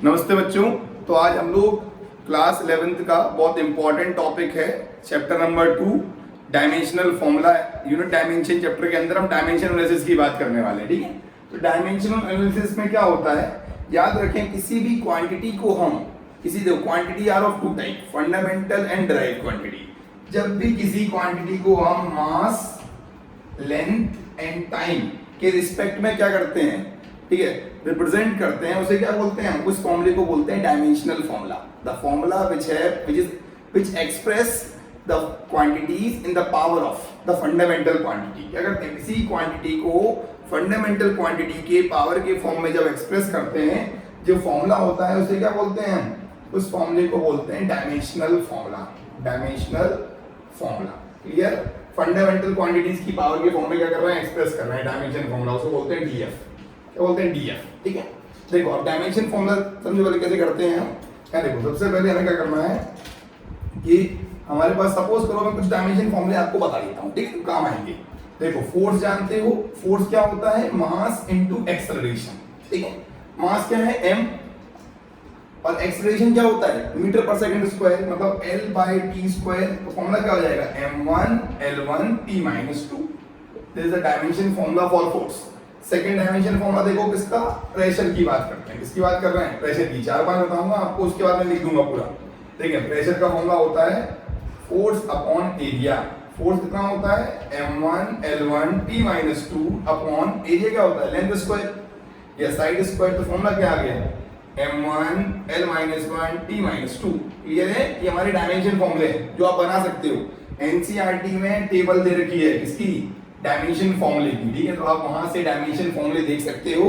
नमस्ते बच्चों। तो आज हम लोग क्लास 11th का बहुत इंपॉर्टेंट टॉपिक है chapter number 2 dimensional formula. Unit dimension chapter के अंदर हम डायमेंशन एनालिसिस की बात करने वाले हैं, ठीक है। तो डायमेंशनल एनालिसिस में क्या होता है, याद रखें किसी भी क्वांटिटी को हम quantity are of two type, fundamental and derived quantity. जब भी किसी क्वांटिटी को हम मास, लेंथ एंड टाइम के रिस्पेक्ट में क्या करते हैं, ठीक है, रिप्रेजेंट करते हैं, उसे क्या बोलते हैं, उस फॉर्मूले को बोलते हैं dimensional formula. The formula which express the quantities in the power of the fundamental quantity. क्या करते हैं, किसी क्वांटिटी को फंडामेंटल क्वांटिटी के पावर के फॉर्म में जब एक्सप्रेस करते हैं, जो फॉर्मूला होता है उसे क्या बोलते हैं, उस फॉर्मूले को बोलते हैं dimensional formula. Dimensional formula, clear. Fundamental quantities की पावर के फॉर्म में क्या कर रहे हैं, एक्सप्रेस कर रहे हैं, डायमेंशन फॉर्मूला उसे बोलते हैं डीएफ। क्या बोलते हैं, डीएफ, ठीक है। देखो अब डायमेंशन फॉर्मूला समझो वाले कैसे करते हैं हम। क्या देखो, सबसे पहले हमें क्या करना है कि हमारे पास सपोज करो मैं कुछ डायमेंशन फॉर्मूले आपको बता देता हूँ, ठीक है, काम आएंगे। देखो फोर्स जानते हो, फोर्स क्या होता है, मास इनटू एक्सेलरेशन, ठीक है। मास क्या है, m, और एक्सेलरेशन क्या होता है, मीटर पर सेकंड स्क्वायर, मतलब L/t स्क्वायर। तो फॉर्मूला क्या हो जाएगा, m1 L1 t-2। This is the dimension formula for force. Second dimension formula देखो किसका, प्रेशर की बात करते हैं। किसकी बात कर रहे हैं, प्रेशर की। 4-5 बताऊंगा आपको, उसके बाद मैं लिख दूंगा पूरा। ठीक है, प्रेशर का फॉर्मूला होता है फोर्स अपॉन एरिया। फोर्स कितना होता है, m1 L1 t-2 upon area क्या होता है, लेंथ स्क्वायर या साइड स्क्वायर। तो फॉर्मूला क्या आ गया, m1 L-1 t-2। क्लियर है, ये हमारे डायमेंशन फॉर्मूले हैं जो आप बना सकते हो। एनसीईआरटी में टेबल दे रखी है किसकी, डायमेंशन फॉर्मूले की, ठीक है। तो आप वहां से डायमेंशन फॉर्मूले देख सकते हो।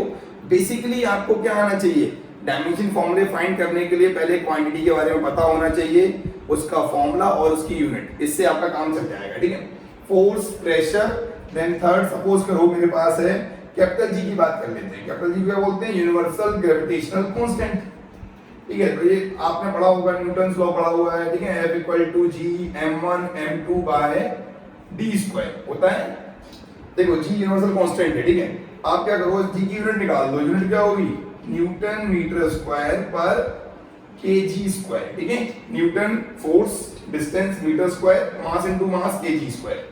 बेसिकली आपको क्या आना चाहिए, डायमेंशन फॉर्मूले फाइंड करने के लिए पहले क्वांटिटी के बारे में पता होना चाहिए, उसका फॉर्मूला और उसकी यूनिट, इससे आपका काम चल जाएगा, ठीक है। Force, pressure, then third suppose करो मेरे पास है कैपिटल जी की बात कर लेते हैं। कैपिटल जी क्या बोलते हैं, यूनिवर्सल ग्रेविटेशनल कांस्टेंट, ठीक है। तो ये आपने पढ़ा होगा, न्यूटन्स लॉ पढ़ा हुआ है, ठीक है। F = G m1 m2 by d square होता है। देखो जी यूनिवर्सल कांस्टेंट है, ठीक है। आप क्या करो, जी की यूनिट निकाल दो। यूनिट क्या होगी, न्यूटन मीटर स्क्वायर पर kg स्क्वायर, ठीक है। Newton force, distance metre square, mass into mass kg square.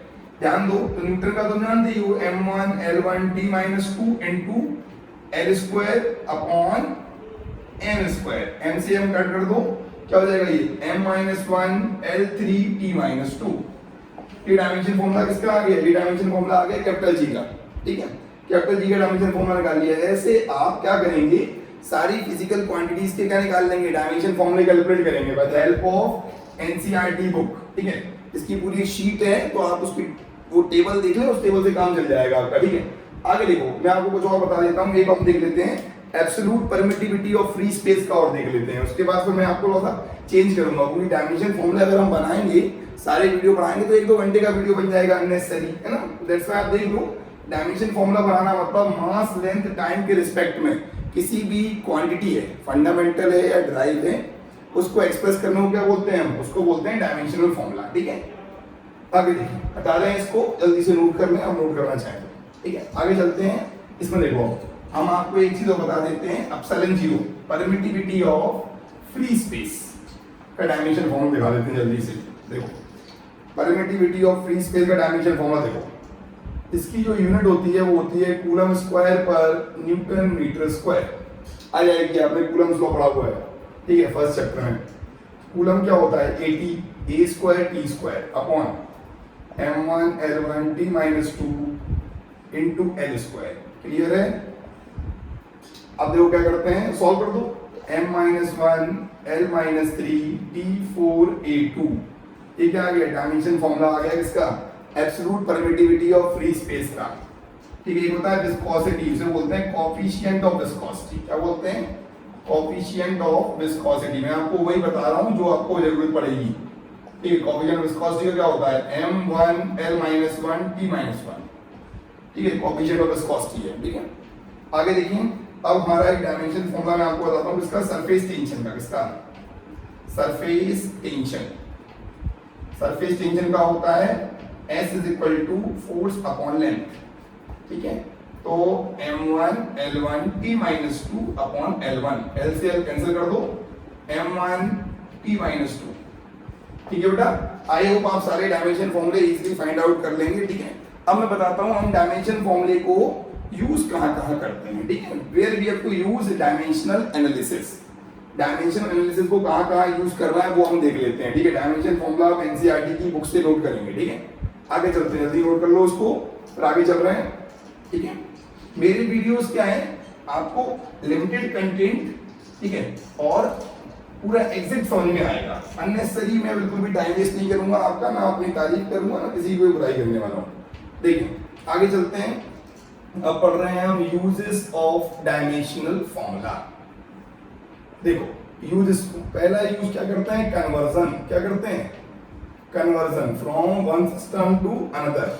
ध्यान दो, तो न्यूटन का तो जानते हो, m1 L1 t-2 into L square upon m square. m से m कट कर दो, क्या हो जाएगा ये m-1 L3 t-2। ये डायमेंशन फॉर्मूला किसका आ गया, ये डायमेंशन फॉर्मूला आ गया कैपिटल जी का, ठीक है। कैपिटल जी का डायमेंशन फॉर्मूला निकाल लिया। ऐसे आप क्या करेंगे, सारी फिजिकल क्वांटिटीज के क्या निकाल लेंगे, डायमेंशन फॉर्मूले कैलकुलेट करेंगे with the help of NCERT book, ठीक है। इसकी पूरी शीट है, तो आप उसकी वो टेबल देख लें, उस टेबल से काम चल जाएगा आपका, ठीक है। आगे देखो, मैं आपको कुछ और बता देता हूँ। एक हम देख लेते हैं absolute permittivity of free space का, और देख लेते हैं। उसके बाद फिर मैं आपको थोड़ा चेंज करूंगा, क्योंकि डायमेंशन फॉर्मूला अगर हम बनाएंगे, सारे वीडियो बनाएंगे तो 1-2 घंटे का वीडियो बन जाएगा अननेसेसरी, है ना। दैट्स व्हाई आप देख लो, डायमेंशन फॉर्मूला बनाना मतलब मास, लेंथ, टाइम के रिस्पेक्ट में किसी भी क्वांटिटी है, फंडामेंटल है या डिराइव है, उसको एक्सप्रेस करने को क्या बोलते हैं, हम उसको बोलते हैं डायमेंशनल फॉर्मूला, ठीक है। आगे देखिए, हटा दें इसको, जल्दी से नोट कर लें, हम नोट करना चाहें, ठीक है। आगे चलते हैं। इसमें देखो, हम आपको एक चीज और बता देते हैं, epsilon 0 permittivity of free space का डायमेंशन फॉर्मूला दिखा देते हैं जल्दी से। देखो परमिटिविटी ऑफ फ्री स्पेस का डायमेंशन फॉर्मूला देखो, इसकी जो यूनिट होती है वो होती है कूलम स्क्वायर पर न्यूटन मीटर स्क्वायर। आ जाएगी, आपने कूलम्स लॉ पढ़ा हुआ है, ठीक है, फर्स्ट चैप्टर में। कूलम क्या होता है, a square t square upon m1 L1 t-2 into L square. Clear है। अब देखो क्या करते हैं, सॉल्व कर दो। m-1 L-3 t4a2, ये क्या आ गया, डायमेंशन फॉर्मूला आ गया किसका, absolute permittivity of free space का, ठीक है। ये होता है विस्कोसिटी, इसे बोलते हैं कोएफिशिएंट ऑफ विस्कोसिटी। क्या बोलते हैं, कोएफिशिएंट ऑफ विस्कोसिटी। मैं आपको वही बता रहा हूं जो आपको जरूरत पड़ेगी, ठीक है। कोएफिशिएंट ऑफ विस्कोसिटी का क्या होता है, m1 L-1 t-1, ठीक है, कोएफिशिएंट ऑफ विस्कोसिटी है, ठीक है। आगे देखिए, अब हमारा एक डायमेंशन फॉर्मूला मैं आपको बताता हूं किसका, सरफेस टेंशन का। किसका, सरफेस टेंशन। सरफेस टेंशन का होता है S = फोर्स अपॉन लेंथ, ठीक है। तो m1 L1 t minus two upon L1, L से L कैंसिल कर दो, m1 t माइनस टू। ठीक है बेटा, आई होप आप सारे डायमेंशन फॉर्मूले इजीली फाइंड आउट कर लेंगे। ठीक है, अब मैं बताता हूं हम डायमेंशन फॉर्मूले को यूज कहां करते हैं। ठीक है, where we have to use dimensional analysis. Dimension analysis को कहां यूज करना है वो हम देख लेते हैं। ठीक है, डायमेंशन फॉर्मूला आप एनसीईआरटी की बुक से नोट करेंगे। ठीक है, आगे चलते हैं, जल्दी नोट कर लो उसको, फिर आगे चल रहे हैं। ठीक है, मेरी वीडियोस क्या है, आपको लिमिटेड कंटेंट, ठीक है, और पूरा एग्जैक्ट समझ में आएगा। अननेसेसरी मैं बिल्कुल भी टाइम वेस्ट नहीं करूंगा आपका, ना अपनी तारीफ करूंगा, ना किसी को बुराई करने वाला हूं। देखिए आगे चलते हैं, अब पढ़ रहे हैं हम यूजेस ऑफ डायमेंशनल फॉर्मूला। देखो यूजेस, पहला यूज क्या करते हैं, कन्वर्जन। क्या करते हैं, conversion from one system to another.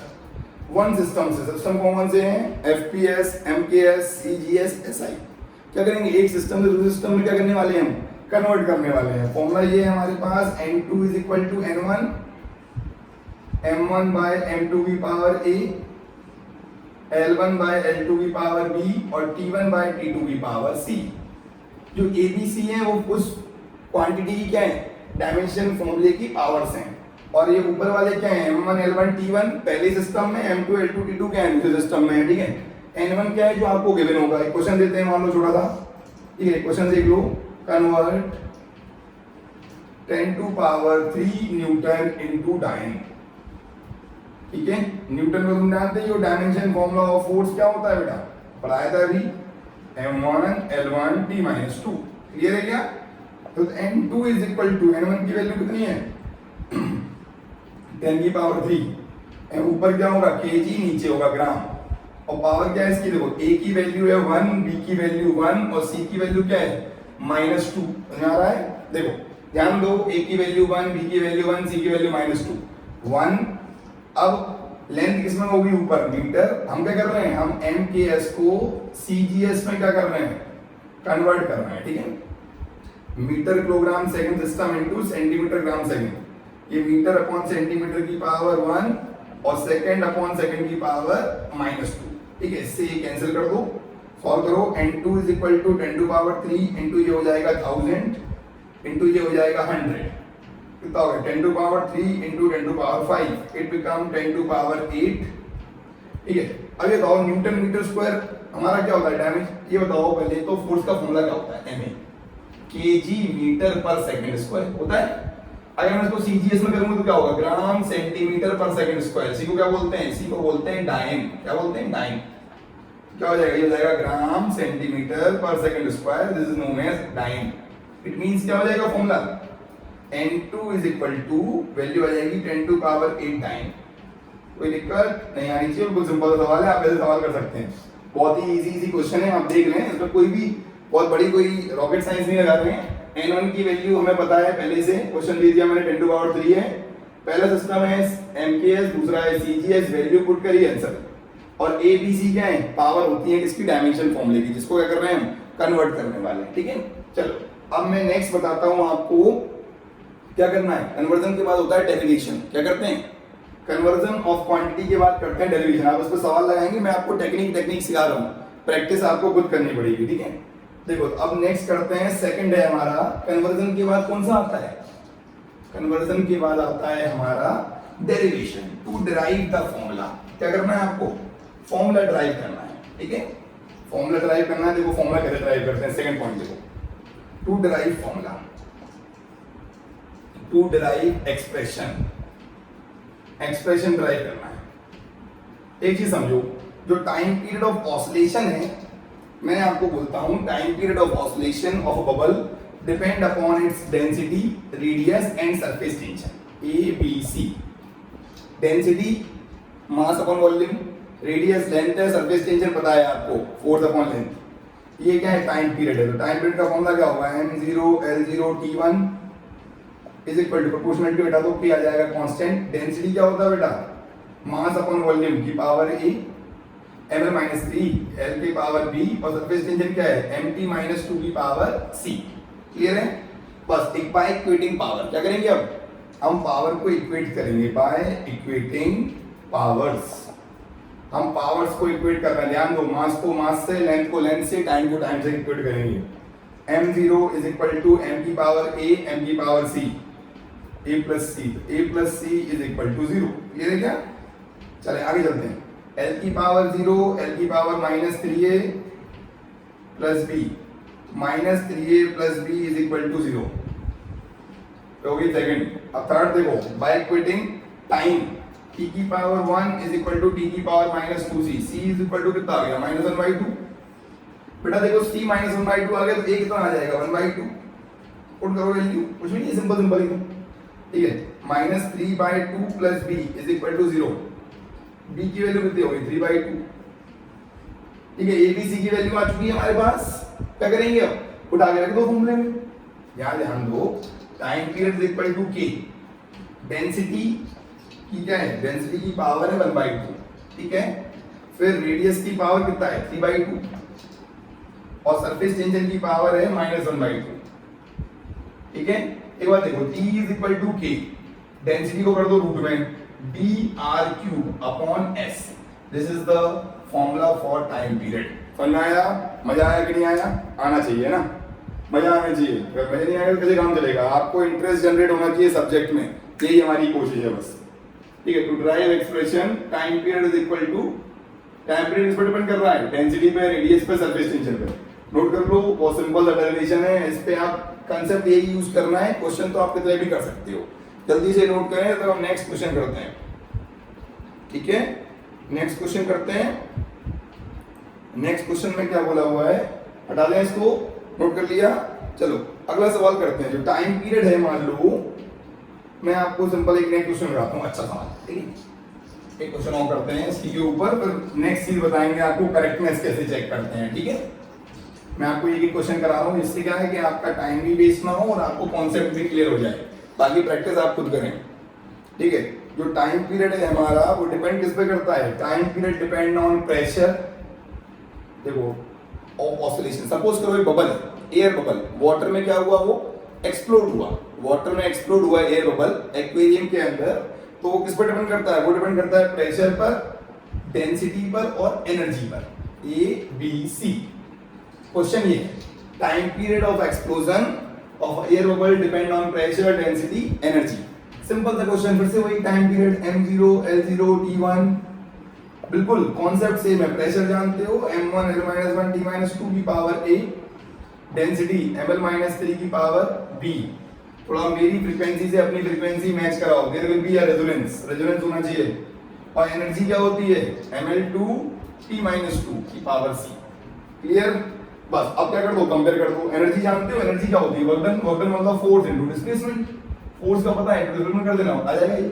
One system से, सिस्टम कौन से हैं, एफपीएस, एमकेएस, सीजीएस, एसआई। क्या करेंगे, एक सिस्टम से दूसरे सिस्टम में क्या करने वाले हैं हम, कन्वर्ट करने वाले हैं। फॉर्मूला ये है हमारे पास, n2 is equal to n1 m1 by m2 की power a, L1 bye L2 की पावर b और T1 बाय T2 की पावर c। जो ABC है वो उस क्वांटिटी की क्या है, डायमेंशन फॉर्मूले की पावर्स हैं। और ये ऊपर वाले क्या है, m1 L1 T1 पहले सिस्टम में, m2 L2 T2 क्या है दूसरे सिस्टम में। ठीक है, n1 क्या है जो आपको गिवन होगा। एक क्वेश्चन देते हैं, मान लो छोटा सा, ठीक है, क्वेश्चन देख लो, convert 10 to power 3 newton into dyne. ठीक है, न्यूटन को तुम जानते हो, डायमेंशन फॉर्मूला ऑफ फोर्स क्या होता है बेटा, पढ़ाया था अभी, m1 L1 t minus two. Clear है क्या, तो n2 is equal to, n1 की वैल्यू कितनी है 10 की पावर 3, ऊपर क्या होगा kg, नीचे होगा ग्राम, और पावर क्या है इसकी, देखो a की वैल्यू है 1, b की वैल्यू 1 और c की वैल्यू क्या है -2। समझ आ रहा है, देखो ध्यान दो, a की वैल्यू 1, b की वैल्यू 1, c की वैल्यू -2 1। अब लेंथ किसमें होगी, ऊपर मीटर। हम क्या कर रहे हैं, हम MKS को CGS में क्या कर रहे हैं, कन्वर्ट कर रहे हैं। ठीक है, metre kilogram second system into centimetre gram second. ये मीटर अपॉन सेंटीमीटर की पावर 1 और सेकंड अपॉन सेकंड की पावर -2। ठीक है, इससे ये कैंसिल कर दो, सॉल्व करो। n2 is equal to 10 to power 3 into ये हो जाएगा 1000 इनटू ये हो जाएगा 100। कितना हो गया, 10 to power 3 into 10 to power 5, it become 10 to power 8। ठीक है, अब ये बताओ न्यूटन मीटर स्क्वायर हमारा क्या होता है डैमेज, ये बताओ पहले तो, फोर्स का फॉर्मूला क्या होता है, MA, kg मीटर पर सेकंड स्क्वायर होता है। अगर मैं इसको CGS में करूंगा तो क्या होगा, ग्राम सेंटीमीटर पर सेकंड स्क्वायर। सी को क्या बोलते हैं, सी को बोलते हैं डाइन। क्या बोलते हैं, डाइन। क्या हो जाएगा, ये हो जाएगा gram centimetre per second square, this is known as dyne. It means क्या हो जाएगा formula, n2 is equal to, value आ जाएगी 10 टू पावर 8 डाइन। कोई दिक्कत नहीं आनी चाहिए, बिल्कुल सिंपल सवाल है, आप ऐसे सवाल कर सकते हैं। बहुत ही इजी क्वेश्चन है, आप देख लें, इसमें कोई भी बहुत बड़ी कोई रॉकेट साइंस नहीं लगा रहे हैं। n1 की वैल्यू हमें पता है पहले से, क्वेश्चन दे दिया मैंने, 10 टू पावर 3 है। पहला सिस्टम है MKS, दूसरा है CGS, वैल्यू पुट करिए आंसर। और ABC क्या है, पावर होती है इसकी डायमेंशन फॉर्मूले की, जिसको क्या कर रहे हैं हम, कन्वर्ट करने वाले हैं। ठीक है, चलो अब मैं नेक्स्ट बताता हूं आपको क्या करना है। कन्वर्जन के बाद होता है डेरिवेशन। क्या करते हैं, कन्वर्जन ऑफ क्वांटिटी के बाद करते हैं डेरिवेशन। आप उस पर सवाल लगाएंगे, मैं आपको टेक्निक सिखा रहा हूं, प्रैक्टिस आपको खुद करनी पड़ेगी। ठीक है, देखो अब नेक्स्ट करते हैं, सेकंड है हमारा, कन्वर्जन के बाद कौन सा आता है, कन्वर्जन के बाद आता है हमारा derivation, to derive the formula. क्या करना है आपको, फॉर्मूला डिराइव करना है। ठीक है, फॉर्मूला डिराइव करना है। देखो फॉर्मूला कैसे डिराइव करते हैं, सेकंड पॉइंट देखो, to derive formula, to derive expression, expression derive करना है। एक चीज समझो, जो टाइम पीरियड ऑफ ऑसिलेशन है, मैं आपको बोलता हूं time period of oscillation of a bubble depend upon its density, radius and surface tension. ABC, density mass upon volume, radius length है, सरफेस टेंशन पता है आपको, फोर्स अपॉन लेंथ। ये क्या है, टाइम पीरियड है। तो टाइम पीरियड का फॉर्मूला क्या होगा, m0 L0 T1 is equal to, proportional to बेटा तो P आ जाएगा कांस्टेंट। डेंसिटी क्या होता है बेटा, मास अपॉन वॉल्यूम की पावर A, ml-3 L की पावर B, और सरफेस टेंशन क्या है, mt-2 की पावर C। क्लियर है, बस एक बाय इक्वेटिंग पावर। क्या करेंगे अब, हम पावर को इक्वेट करेंगे बाय इक्वेटिंग पावर्स। हम पावर्स को इक्वेट कर रहे हैं, ध्यान दो, मास को मास से, लेंथ को लेंथ से, टाइम को टाइम से इक्वेट करेंगे। m0 is equal to m की पावर a m की power c, a plus c is equal to 0। Clear है क्या? चले आगे चलते हैं। l की पावर 0, l की power minus 3a plus b, minus 3a plus b is equal to 0 होगी सेकंड। अब थर्ड देखो, बाय इक्वेटिंग टाइम, t की power 1 is equal to t की power minus 2c, c is equal to कितना आ गया minus 1/2। बेटा देखो c minus 1/2 आ गया तो a कितना आ जाएगा 1/2। पुट करो वैल्यू, कुछ भी नहीं, सिंपल सिंपल ही तो, ठीक है। Minus 3/2 plus b is equal to 0, b की वैल्यू कितनी होगी 3/2, ठीक है। a b c की वैल्यू आ चुकी है हमारे पास, क्या करेंगे अब, उठा के रख दो फॉर्मूले में। यहां ध्यान दो, time period is equal to k, density की क्या है, डेंसिटी की पावर है 1/2, ठीक है। फिर रेडियस की पावर कितना है 3/2 और सरफेस टेंशन की पावर है -1/2, ठीक है। एक बार देखो, t is equal to k, density को कर दो रूट में dr³ upon s, this is the formula for time period. समझ में आया? मजा आया कि नहीं आया? आना चाहिए ना, मजा आना चाहिए। अगर मजा नहीं आएगा तो कैसे काम चलेगा? आपको इंटरेस्ट जनरेट होना चाहिए सब्जेक्ट में, यही हमारी कोशिश है बस, ठीक है। To drive expression time period is equal to, time period इस पर डिपेंड कर रहा है डेंसिटी पे, रेडियस पे, सरफेस टेंशन पे। नोट कर लो, बहुत सिंपल सा डेरिवेशन है, इस पे आप कंसेप्ट यही यूज करना है। क्वेश्चन तो आप कितने भी कर सकते हो, जल्दी से नोट करें। तो हम नेक्स्ट क्वेश्चन करते हैं, ठीक है। नेक्स्ट क्वेश्चन करते हैं। नेक्स्ट क्वेश्चन में क्या बोला हुआ है, हटा दें इसको, नोट कर लिया। चलो अगला सवाल करते हैं। जो टाइम पीरियड है, मान लो मैं आपको सिंपल एक नेक्स्ट क्वेश्चन कराता हूँ, अच्छा सवाल, ठीक है। एक क्वेश्चन और करते हैं इसी के ऊपर, फिर नेक्स्ट चीज बताएंगे आपको करेक्टनेस कैसे चेक करते हैं, ठीक है। मैं आपको एक क्वेश्चन करा रहा हूँ, इससे क्या है कि आपका टाइम भी वेस्ट ना हो और आपको कॉन्सेप्ट भी क्लियर हो जाए। बाकी प्रैक्टिस आप खुद करें, ठीक है। जो टाइम पीरियड है हमारा, वो डिपेंड किस पे करता है, time period depend on pressure, देखो, ऑफ ऑसिलेशन। सपोज करो एक बबल, एयर बबल, वाटर में क्या हुआ, वो एक्सप्लोड हुआ, वाटर में एक्सप्लोड हुआ एयर बबल एक्वेरियम के अंदर, तो वो किस पर डिपेंड करता है, वो डिपेंड करता है प्रेशर पर, डेंसिटी पर और एनर्जी पर, ABC। क्वेश्चन ये है, time period of explosion of air bubble depend on pressure, density, energy. Simple सा क्वेश्चन, फिर से वही time period m0 l0 t1, बिल्कुल कॉन्सेप्ट सेम है। प्रेशर जानते हो m1 l-1 t-2 की पावर a, डेंसिटी ml-3 की पावर b। थोड़ा मेरी फ्रीक्वेंसी से अपनी फ्रीक्वेंसी मैच कराओ, there will be a resonance, resonance होना चाहिए। और एनर्जी क्या होती है ml2 t-2 की पावर c। क्लियर? बस अब क्या कर दो, कंपेयर कर दो। एनर्जी जानते हो, एनर्जी क्या होती है, वर्क डन, वर्क डन मतलब फोर्स इनटू डिस्प्लेसमेंट। फोर्स का पता है, डिस्प्लेसमेंट कर देना, आ जाएगा ये।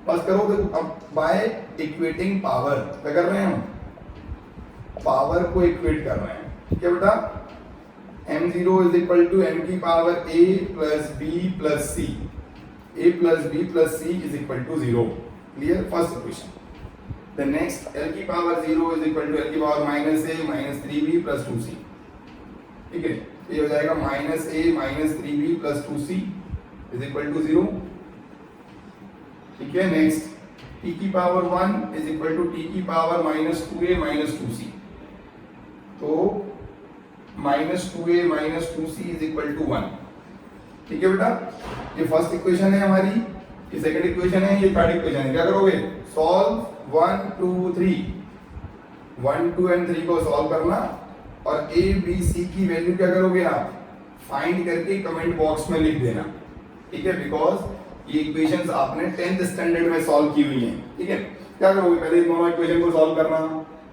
बस करो, देखो अब बाय इक्वेटिंग पावर क्या कर रहे हैं हम, पावर को इक्वेट कर रहे हैं, ठीक है बेटा। m0 is equal to m की power a plus b plus c, a plus b plus c is equal to 0। Clear? First equation. The next, l की power 0 is equal to l की power minus a minus 3b plus 2c, ठीक है। ये हो जाएगा minus a minus 3b plus 2c is equal to 0, ठीक है। Next, t की power 1 is equal to t की power minus 2a minus 2c, तो minus 2a minus 2c is equal to 1, ठीक है बेटा। ये फर्स्ट इक्वेशन है हमारी, ये सेकंड इक्वेशन है, ये थर्ड इक्वेशन है। क्या करोगे, सॉल्व 1 2 3, 1 2 एंड 3 को सॉल्व करना और a b c की वैल्यू क्या करोगे आप, फाइंड करके कमेंट बॉक्स में लिख देना, ठीक है। बिकॉज ये इक्वेशंस आपने 10th स्टैंडर्ड में सॉल्व की हुई हैं, ठीक है। क्या करोगे, पहले दोनों इक्वेशन को सॉल्व करना,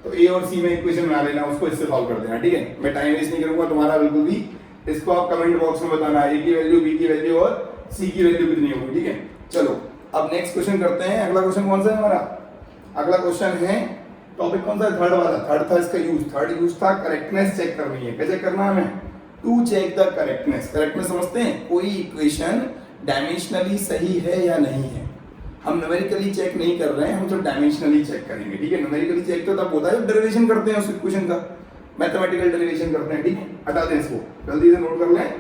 तो a और c में इक्वेशन बना लेना, उसको इससे सॉल्व कर देना, ठीक है। मैं टाइम वेस्ट नहीं करूंगा तुम्हारा बिल्कुल भी, इसको आप कमेंट बॉक्स में बताना a की वैल्यू, b की वैल्यू और c की वैल्यू कितनी होगी, ठीक है। चलो अब नेक्स्ट क्वेश्चन करते हैं। अगला क्वेश्चन कौन सा है हमारा, अगला क्वेश्चन है, टॉपिक कौन सा है, थर्ड वाला। थर्ड था इसका यूज, थर्ड यूज था करेक्टनेस चेक करनी है। कैसे करना है हमें, to check the correctness. Correctness समझते हैं, कोई इक्वेशन डायमेंशनली सही है या नहीं है। हम न्यूमेरिकली चेक नहीं कर रहे हैं, हम सिर्फ डायमेंशनली चेक करेंगे, ठीक है। न्यूमेरिकली चेक तो तब होता है जब डेरिवेशन करते हैं उस इक्वेशन का, मैथमेटिकल डेरिवेशन करते हैं, ठीक है। हटा दें इसको, जल्दी से नोट कर लें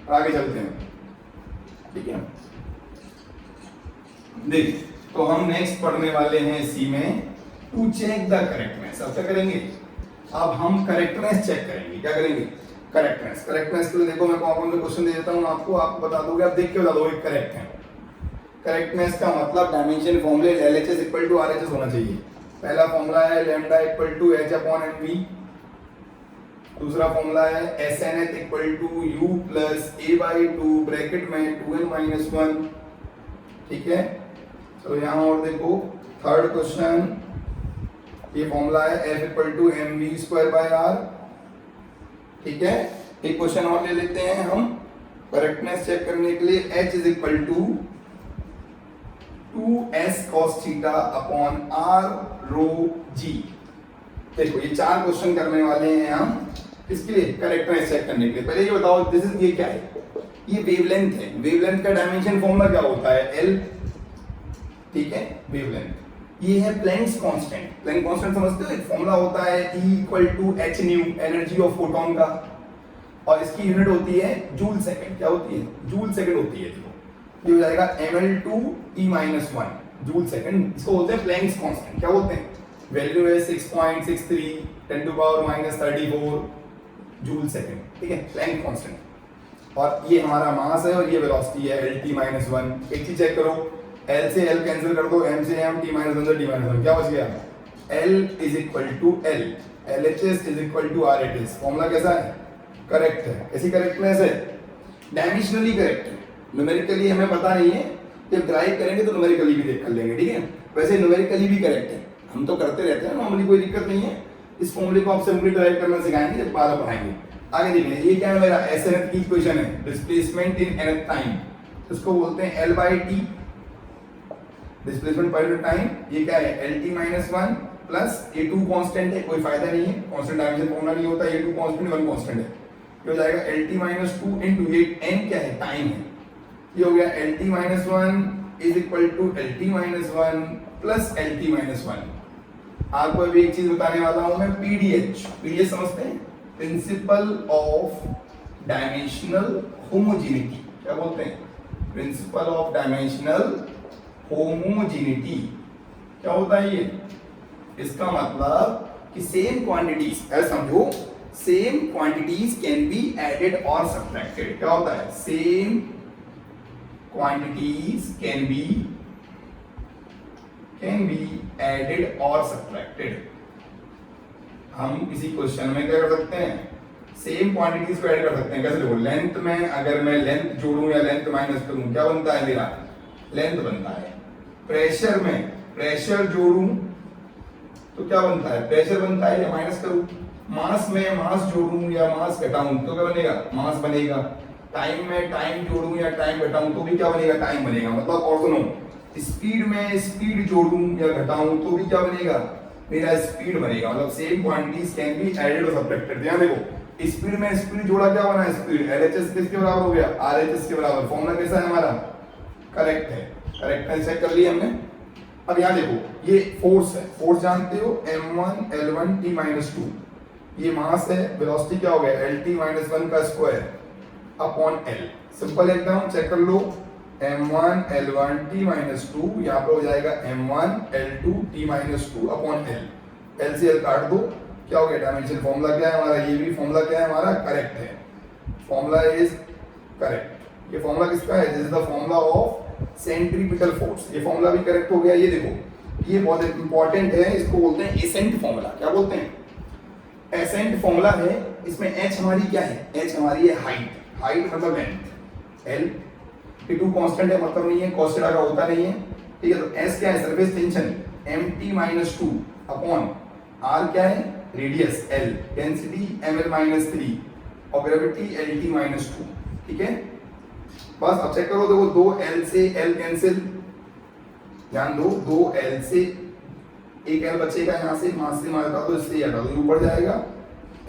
और आगे चलते हैं, ठीक है। देख, तो हम नेक्स्ट पढ़ने वाले हैं सी में टू चेक द करेक्टनेस। अब क्या करेंगे, अब हम करेक्टनेस चेक करेंगे। क्या करेंगे, करेक्टनेस। करेक्टनेस के लिए देखो मैं कौन कौन से क्वेश्चन दे देता हूँ आपको, आप बता दोगे, आप देख के बता दोगे करेक्ट है। करेक्टनेस का मतलब डायमेंशन फॉर्मूले LHS इक्वल टू RHS होना चाहिए। पहला फॉर्मूला है lambda equal to H upon MV। दूसरा फॉर्मूला है SNH equal to U plus A/2 bracket में 2n-1। ठीक है, तो यहाँ और देखो थर्ड क्वेश्चन, ये फॉर्मूला है F इक्वल टू mv²/r। ठीक है, एक क्वेश्चन और ले लेते हैं हम करेक्टनेस चेक करने के लिए। H is equal to 2s cos theta upon r rho g। देखो ये चार क्वेश्चन करने वाले हैं हम किसके लिए, करेक्टनेस चेक करने के लिए। पहले ये बताओ दिस इज, ये क्या है, ये वेवलेंथ है। वेवलेंथ का डायमेंशन फॉर्मूला क्या होता है, L। ठीक है, वेवलेंथ। ये है प्लैंक्स कांस्टेंट। प्लैंक कांस्टेंट समझते हो, एक फॉर्मूला होता है E equal to h nu, energy of photon का, और इसकी यूनिट होती है जूल सेकंड। क्या होती है, जूल सेकंड होती है। देखो ये हो जाएगा ml/(T-1) जूल सेकंड। इसको बोलते हैं प्लैंक्स कांस्टेंट। क्या बोलते हैं, वैल्यू है 6.63 10⁻34 जूल सेकंड। ठीक है, प्लैंक कांस्टेंट। और ये हमारा मास है और ये वेलोसिटी है L(T-1). एक चीज चेक करो, L से L कैंसिल कर दो, M से M, T-1 से T-1, क्या बच गया, L is equal to L, LHS is equal to RHS। Formula कैसा है, करेक्ट है। ऐसी करेक्टनेस है, डायमेंशनली करेक्ट है। न्यूमेरिकली हमें पता नहीं है, जब ड्राइव करेंगे तो न्यूमेरिकली भी देख कर लेंगे। ठीक है, वैसे न्यूमेरिकली भी करेक्ट है, हम तो करते रहते हैं नॉर्मली, कोई दिक्कत नहीं है। इस फॉर्मूले को आप सिंपली ड्राइव करना सिखाएंगे जब बाद में पढ़ाएंगे। आगे देखिए, ये क्या है, मेरा SNH की इक्वेशन है, डिस्प्लेसमेंट इन nth टाइम। इसको बोलते हैं L/T, डिस्प्लेसमेंट पर टाइम। ये क्या है, L(T-1) प्लस ये 2 कांस्टेंट है, कोई फायदा नहीं है, कांस्टेंट डायमेंशन फॉर्मूला नहीं होता। ये 2 कांस्टेंट 1 कांस्टेंट है, ये हो जाएगा L(T-2) इनटू ये n क्या है, टाइम है। ये हो गया L(T-1) is equal to L(T-1) plus L(T-1). आपको अभी एक चीज बताने वाला हूं मैं, पीडीएच समझते हैं, प्रिंसिपल ऑफ डायमेंशनल होमोजेनिटी। क्या बोलते हैं, प्रिंसिपल ऑफ डायमेंशनल होमोजेनिटी। क्या होता है ये, इसका मतलब कि सेम क्वांटिटीज, ऐसा समझो, same quantities can be added और सब्ट्रैक्टेड। क्या होता है, same quantities can be added और सब्ट्रैक्टेड। हम किसी क्वेश्चन में क्या कर सकते हैं, सेम क्वांटिटीज को ऐड कर सकते हैं। कैसे देखो, लेंथ में अगर मैं लेंथ जोड़ूं या लेंथ माइनस करूं, क्या बनता है, मेरा लेंथ बनता है। प्रेशर में प्रेशर जोड़ूं तो क्या बनता है, प्रेशर बनता है, या माइनस करूं। मास में मास जोड़ूं या मास घटाऊं तो क्या बनेगा, मास बनेगा। टाइम में टाइम जोड़ूं या टाइम घटाऊं तो भी क्या बनेगा, टाइम बनेगा। मतलब और सुनो, स्पीड में स्पीड जोड़ूं या घटाऊं तो भी क्या बनेगा, मेरा स्पीड बनेगा। मतलब same quantities can be added और सब्ट्रैक्टेड। ध्यान देखो, स्पीड में स्पीड जोड़ा, क्या बना, स्पीड LHS किसके बराबर हो गया, RHS के बराबर। फॉर्मूला कैसा है हमारा, करेक्ट है। करेक्ट चेक कर लिया हमने। अब यहाँ देखो, ये फोर्स है, फोर्स जानते हो m1L1T-2। ये मास है, वेलोसिटी क्या हो गया, L(T-1) का स्क्वायर अपॉन L। सिंपल एकदम, चेक कर लो, m1L1T-2, यहाँ पर हो जाएगा m1L2T-2 अपॉन L। L से L काट दो, क्या हो गया, डायमेंशन। फॉर्मूला क्या है हमारा, ये भी फॉर्मूला क्या है हमारा, करेक्ट है। Formula is correct. ये फॉर्मूला किसका है, this is the formula of centripetal force. ये फॉर्मूला भी करेक्ट हो गया। ये देखो, ये बहुत इंपॉर्टेंट है, इसको बोलते हैं एसेंट फॉर्मूला। क्या बोलते हैं, एसेंट फॉर्मूला है। इसमें h हमारी क्या है, h हमारी है हाइट, हाइट मतलब लेंथ। L ये 2 कांस्टेंट है, मतलब नहीं है, cos थीटा का होता नहीं है। ठीक है, तो s क्या है, surface tension mt-2 upon r क्या है, रेडियस L, डेंसिटी ml-3 और ग्रेविटी Lt-2। ठीक है, बस अब चेक करो, देखो 2L से L कैंसिल, ध्यान दो, 2L से एक L बचेगा, यहाँ से मास से मार हटा दो, इससे हटा दो, ऊपर जाएगा।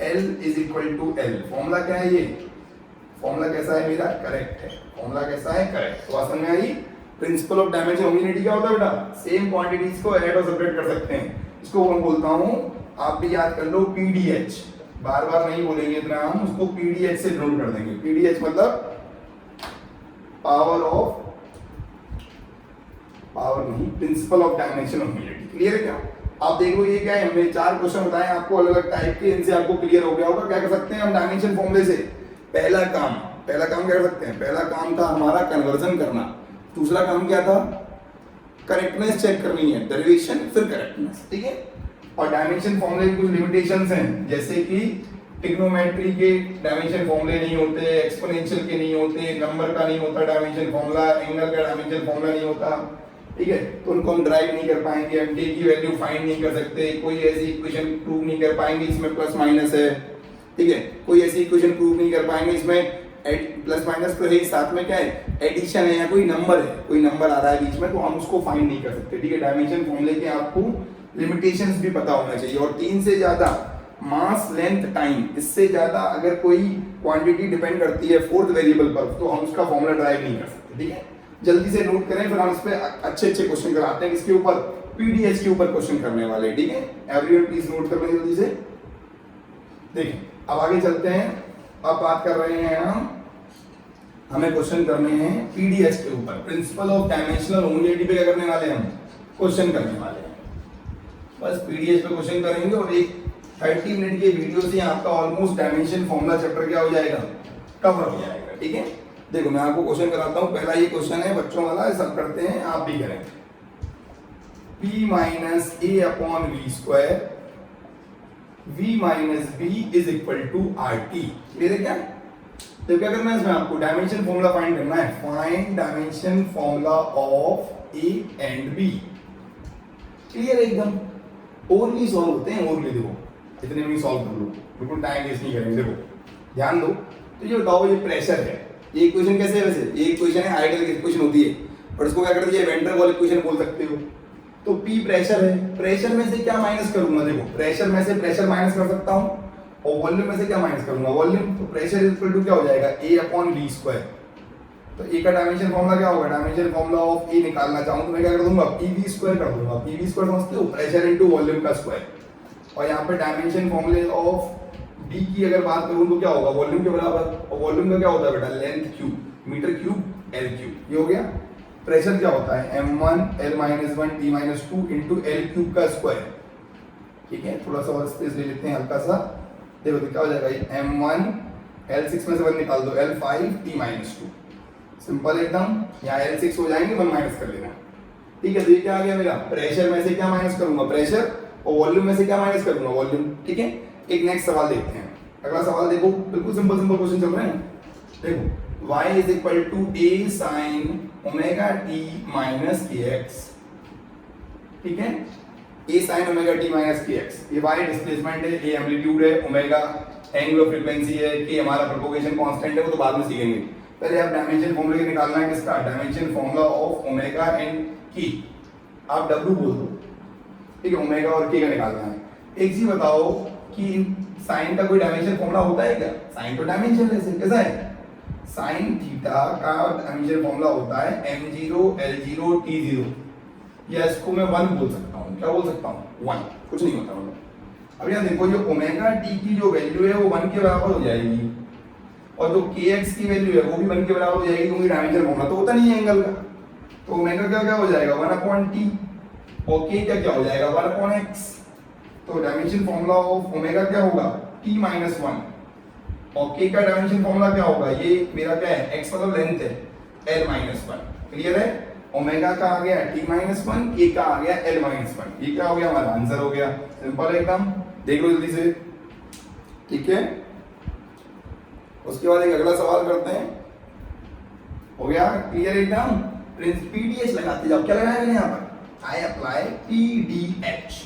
L is equal to L। Formula क्या है, ये फॉर्मूला कैसा है मेरा, करेक्ट है। फॉर्मूला कैसा है, करेक्ट। तो समझ में आई, प्रिंसिपल ऑफ डायमेंशन होमोजेनिटी क्या होता है बेटा, सेम क्वांटिटीज को ऐड और सब्ट्रैक्ट कर सकते हैं। इसको मैं बोलता हूँ, आप भी याद कर लो, पीडीएच। बार बार नहीं बोलेंगे इतना, हम उसको पीडीएच से नोट कर देंगे। पीडीएच मतलब पावर नहीं, principle of dimension homogeneity. Clear है क्या? आप देखो ये क्या है, हमने 4 क्वेश्चन बताए आपको अलग अलग टाइप के, इनसे आपको क्लियर हो गया होगा क्या कर सकते हैं हम डायमेंशन फॉर्मूले से। पहला काम क्या कर सकते हैं, पहला काम था हमारा कन्वर्जन करना, दूसरा काम क्या था करेक्टनेस चेक करनी है, डेरिवेशन फिर करेक्टनेस, ठीक है। और डायमेंशन फॉर्मूले की कुछ लिमिटेशंस हैं, जैसे कि ट्रिग्नोमेट्री के डायमेंशन फॉर्मूले नहीं होते, एक्सपोनेंशियल के नहीं होते, नंबर का नहीं होता डायमेंशन फॉर्मूला, एंगल का डायमेंशन फॉर्मूला नहीं होता, ठीक है। तो उनको हम ड्राइव नहीं कर पाएंगे, हम k की वैल्यू फाइंड नहीं कर सकते, कोई ऐसी इक्वेशन प्रूव नहीं कर पाएंगे इसमें प्लस माइनस है, ठीक है। कोई ऐसी इक्वेशन प्रूव नहीं कर पाएंगे इसमें प्लस माइनस तो है ही, साथ में क्या है एडिशन है या कोई नंबर है, कोई नंबर आ रहा है बीच में, तो हम उसको फाइंड नहीं कर सकते, ठीक है। डायमेंशन फॉर्मूले के आपको लिमिटेशंस भी पता होना चाहिए। और 3 से ज्यादा मास लेंथ टाइम, इससे ज्यादा अगर कोई क्वांटिटी डिपेंड करती है फोर्थ वेरिएबल पर, तो हम उसका फॉर्मूला ड्राइव नहीं कर सकते, ठीक है। जल्दी से नोट करें, फिर हम इस पे अच्छे अच्छे क्वेश्चन कराते हैं, इसके ऊपर पीडीएच के ऊपर क्वेश्चन करने वाले, ठीक है। एवरीवन प्लीज नोट कर लें जल्दी से। देखिए अब आगे चलते हैं, अब बात कर रहे हैं हमें क्वेश्चन करने हैं पीडीएच के ऊपर, प्रिंसिपल ऑफ डायमेंशनल होमोजेनिटी पे क्या करने वाले हैं हम क्वेश्चन करने वाले हैं। बस पीडीएच पे क्वेश्चन करेंगे और एक 30 मिनट के वीडियो से आपका ऑलमोस्ट डायमेंशन फॉर्मूला चैप्टर क्या हो जाएगा, कवर हो जाएगा, ठीक है। देखो मैं आपको क्वेश्चन कराता हूं, पहला ये क्वेश्चन है बच्चों वाला, सब करते हैं आप भी करें। p minus A upon V square v minus B is equal to R T, clear है क्या। तो क्या करना है इसमें आपको डायमेंशन फॉर्मूला फाइंड करना है, find dimension formula of A and B, clear है एकदम। ओनली सॉल्व होते हैं, ओनली देखो इतने में सॉल्व कर लो, बिल्कुल टाइम वेस्ट नहीं करेंगे। देखो ध्यान दो, तो ये बताओ ये प्रेशर है, ये इक्वेशन कैसे है, वैसे ये इक्वेशन है आइडियल इक्वेशन होती है, और इसको क्या करते हैं वेन डेर वाल इक्वेशन बोल सकते हो। तो P प्रेशर है, प्रेशर में से क्या माइनस करूंगा, देखो प्रेशर में से प्रेशर माइनस कर सकता हूं, और वॉल्यूम में से क्या माइनस करूंगा, वॉल्यूम। तो प्रेशर इक्वल टू क्या हो जाएगा A अपॉन V स्क्वायर। तो A का डायमेंशन फॉर्मूला क्या होगा, डायमेंशन फॉर्मूला ऑफ A निकालना चाहूं तो मैं क्या कर दूंगा PV स्क्वायर कर दूंगा, PV स्क्वायर समझते हो, प्रेशर इनटू वॉल्यूम का स्क्वायर। और यहाँ पे डायमेंशन फॉर्मूले ऑफ D की अगर बात करूं तो क्या होगा वॉल्यूम के बराबर, और वॉल्यूम का क्या होता है बेटा length cube, metre cube L cube, ये हो गया। प्रेशर क्या होता है m1 L-1 T-2 into L cube का स्क्वायर, ठीक है। थोड़ा सा और स्पेस ले लेते हैं हल्का सा, देखो तो क्या हो जाएगा m1 L6 में से 1 निकाल दो L5 T-2, सिंपल एकदम। यहाँ L6 हो जाएंगे 1 माइनस कर लेना, ठीक है। तो ये क्या आ गया मेरा, प्रेशर में से क्या माइनस करूंगा प्रेशर, और वॉल्यूम में से क्या माइनस करूंगा वॉल्यूम, ठीक है। एक नेक्स्ट सवाल देखते हैं, अगला सवाल देखो, बिल्कुल सिंपल सिंपल क्वेश्चन चल रहे हैं। देखो y is equal to a sin omega t minus kx, ठीक है। a sin omega t minus kx, ये y डिस्प्लेसमेंट है, a एम्पलीट्यूड है, ओमेगा एंगल ऑफ फ्रीक्वेंसी है, k हमारा प्रोपगेशन कांस्टेंट है, वो तो बाद में सीखेंगे। पहले आप डायमेंशन फॉर्मूला निकालना है किसका, dimension formula of omega and k, आप w बोल दो, ठीक है, ओमेगा और k का निकालना है। एक चीज बताओ कि साइन का कोई डायमेंशन फॉर्मूला होता है क्या, साइन तो डायमेंशन कैसा है, साइन थीटा का डायमेंशन फॉर्मूला होता है m0 L0 T0, या इसको मैं 1 बोल सकता हूँ, क्या बोल सकता हूँ 1, कुछ नहीं होता मतलब। अब यहाँ देखो जो ओमेगा t की जो वैल्यू है वो 1 के बराबर हो जाएगी, और जो kx की वैल्यू है वो भी 1 के बराबर हो जाएगी, क्योंकि डायमेंशन फॉर्मूला तो होता नहीं है एंगल का। तो ओमेगा क्या क्या हो जाएगा 1/t, और k क्या हो जाएगा 1/x। तो डायमेंशन फॉर्मूला ऑफ ओमेगा क्या होगा t-1, और k का डायमेंशन फॉर्मूला क्या होगा, ये मेरा क्या है x मतलब लेंथ है L-1, क्लियर है। ओमेगा का आ गया t-1, k का आ गया L-1, ये क्या हो गया हमारा आंसर हो गया, सिंपल एकदम, देख लो जल्दी से, ठीक है। उसके बाद एक अगला सवाल करते हैं, हो गया क्लियर एकदम। पीडीएच लगाते जाओ, क्या लगाया मैंने यहाँ पर, आई अप्लाई पीडीएच,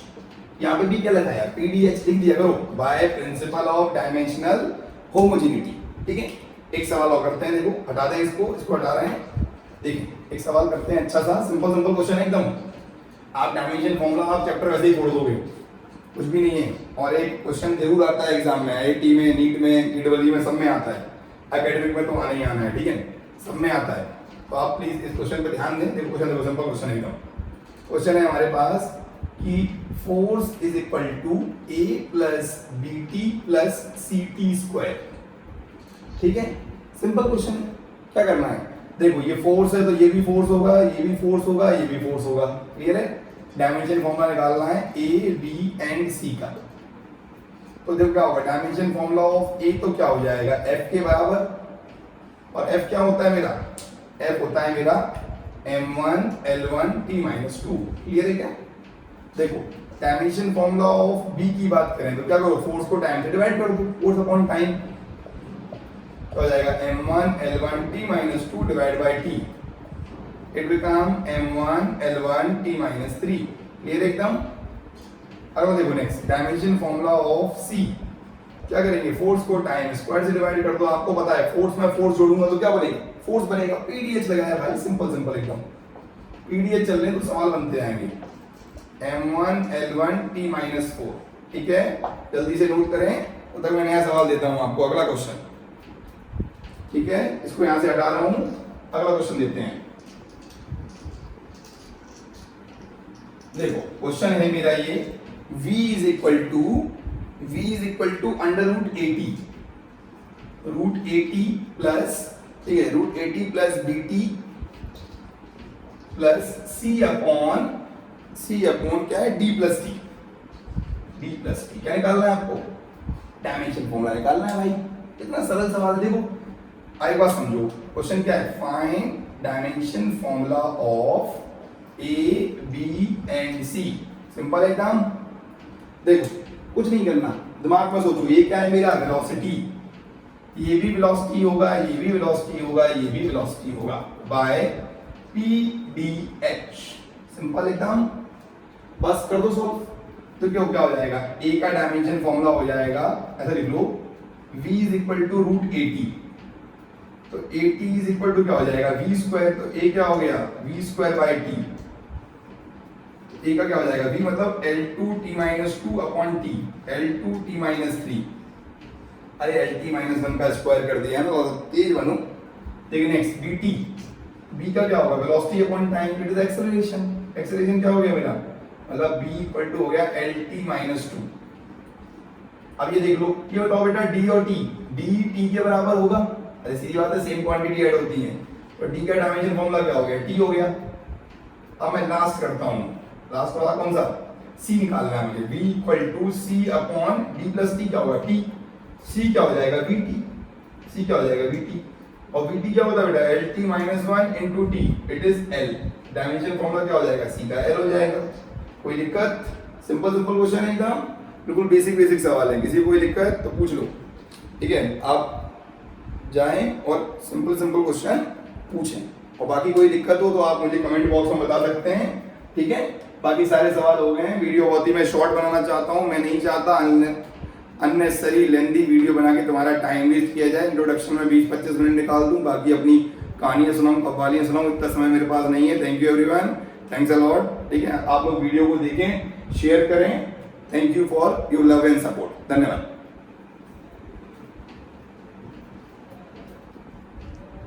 यहाँ पे भी क्या लगाया पीडीएच लिख दिया करो, by principle of dimensional homogeneity, ठीक है। एक सवाल और करते हैं, देखो हटा दें इसको हटा रहे हैं। देखिए एक सवाल करते हैं, अच्छा सा सिंपल सिंपल क्वेश्चन है एकदम। आप डायमेंशन फॉर्मूला आप चैप्टर वैसे ही छोड़ दोगे, कुछ भी नहीं है। और एक क्वेश्चन जरूर आता है एग्जाम में, आईआईटी में, नीट में, ईडब्ल्यू में, सब में आता है, एकेडमिक में तो आना ही आना है, ठीक है, सब में आता है। तो आप प्लीज इस क्वेश्चन पर ध्यान दें। देखो क्वेश्चन देखो, सिंपल क्वेश्चन एकदम। क्वेश्चन है हमारे पास कि force is equal to a plus B T plus C T square, ठीक है, सिंपल क्वेश्चन। क्या करना है, देखो ये फोर्स है तो ये भी फोर्स होगा, ये भी फोर्स होगा, ये भी फोर्स होगा, क्लियर है। डायमेंशन फॉर्मूला निकालना है ए बी एंड सी का। तो देखो क्या होगा, डायमेंशन फॉर्मूला ऑफ ए तो क्या हो जाएगा एफ के बराबर, और एफ क्या होता है मेरा, एफ होता है मेरा m1 l1 t minus 2। Clear है क्या? देखो डायमेंशन फॉर्मूला ऑफ बी की बात करें तो क्या करो, फोर्स को टाइम से डिवाइड कर दो, फोर्स अपॉन टाइम, तो हो जाएगा m1 l1 t minus 2 divide by t, it become m1 l1 t minus 3। Clear एकदम? अब देखो नेक्स्ट डायमेंशन फॉर्मूला ऑफ सी, क्या करेंगे, फोर्स को टाइम स्क्वायर से डिवाइड कर दो। आपको पता है फोर्स में फोर्स जोड़ूंगा तो क्या बनेगा, फोर्स बनेगा, पीडीएच लगाया भाई, सिंपल सिंपल एकदम, पीडीएच चल रहे हैं तो सवाल बनते आएंगे। m1 l1 t माइनस 4, ठीक है, जल्दी से नोट करें, तब तक मैं नया सवाल देता हूं आपको, अगला क्वेश्चन, ठीक है, इसको यहां से हटा रहा हूं, अगला क्वेश्चन देते हैं। देखो क्वेश्चन है मेरा ये, v is equal to under root 80 plus, ठीक है, root 80 plus bt plus c upon क्या है, d प्लस टी। क्या निकालना है आपको, डायमेंशन फॉर्मूला निकालना है भाई, इतना सरल सवाल। देखो एक बात समझो, क्वेश्चन क्या है, find dimension formula of A B and C, simple एकदम। देखो कुछ नहीं करना, दिमाग में सोचो, ये क्या है मेरा वेलोसिटी, ये भी वेलोसिटी होगा, ये भी वेलोसिटी होगा, ये भी वेलोसिटी होगा, by P D H, simple एकदम, बस कर दो सॉल्व। तो क्या हो जाएगा, ए का डायमेंशन फॉर्मूला हो जाएगा, ऐसा लिख लो, v is equal to root 80, तो 80 इज इक्वल टू क्या हो जाएगा, v स्क्वायर, तो a क्या हो गया, v स्क्वायर बाय t, ए का क्या हो जाएगा, v मतलब L2t minus 2 upon t, L2t minus 3, अरे Lt माइनस 1 का स्क्वायर कर दिया ना, तो तेज बनो। देखिए नेक्स्ट bt, b का क्या होगा, velocity upon time, it is acceleration, acceleration क्या हो गया मेरा, मतलब b इक्वल टू हो गया Lt माइनस 2। अब ये देख लो, ये बताओ बेटा d और t, d t के बराबर होगा, अरे सीधी बात है, सेम क्वांटिटी ऐड होती है, तो d का डायमेंशन फॉर्मूला क्या हो गया, t हो गया। अब मैं लास्ट करता हूँ, लास्ट वाला कौन सा, c निकालना है मुझे, v equal to c upon d plus t, क्या होगा t, c क्या हो जाएगा vt, c क्या हो जाएगा vt, और vt क्या होता है बेटा lt minus 1 into t, it is l, dimension formula क्या हो जाएगा, c का l हो जाएगा। कोई दिक्कत, सिंपल क्वेश्चन है एकदम, बिल्कुल बेसिक सवाल है, किसी को कोई दिक्कत तो पूछ लो, ठीक है, आप जाएं और सिंपल क्वेश्चन पूछें, और बाकी कोई दिक्कत हो तो आप मुझे कमेंट बॉक्स में बता सकते हैं, ठीक है। बाकी सारे सवाल हो गए हैं, वीडियो बहुत ही मैं शॉर्ट बनाना चाहता हूं, मैं नहीं चाहता अननेसेसरी लेंदी वीडियो बना के तुम्हारा टाइम वेस्ट किया जाए। इंट्रोडक्शन में 20-25 मिनट निकाल दूं, बाकी अपनी कहानियां सुनाऊं, कव्वालियां सुनाऊं, इतना समय मेरे पास नहीं है। Thank you everyone, thanks a lot, ठीक है। आप लोग वीडियो को देखें, शेयर करें, thank you for your love and support, धन्यवाद।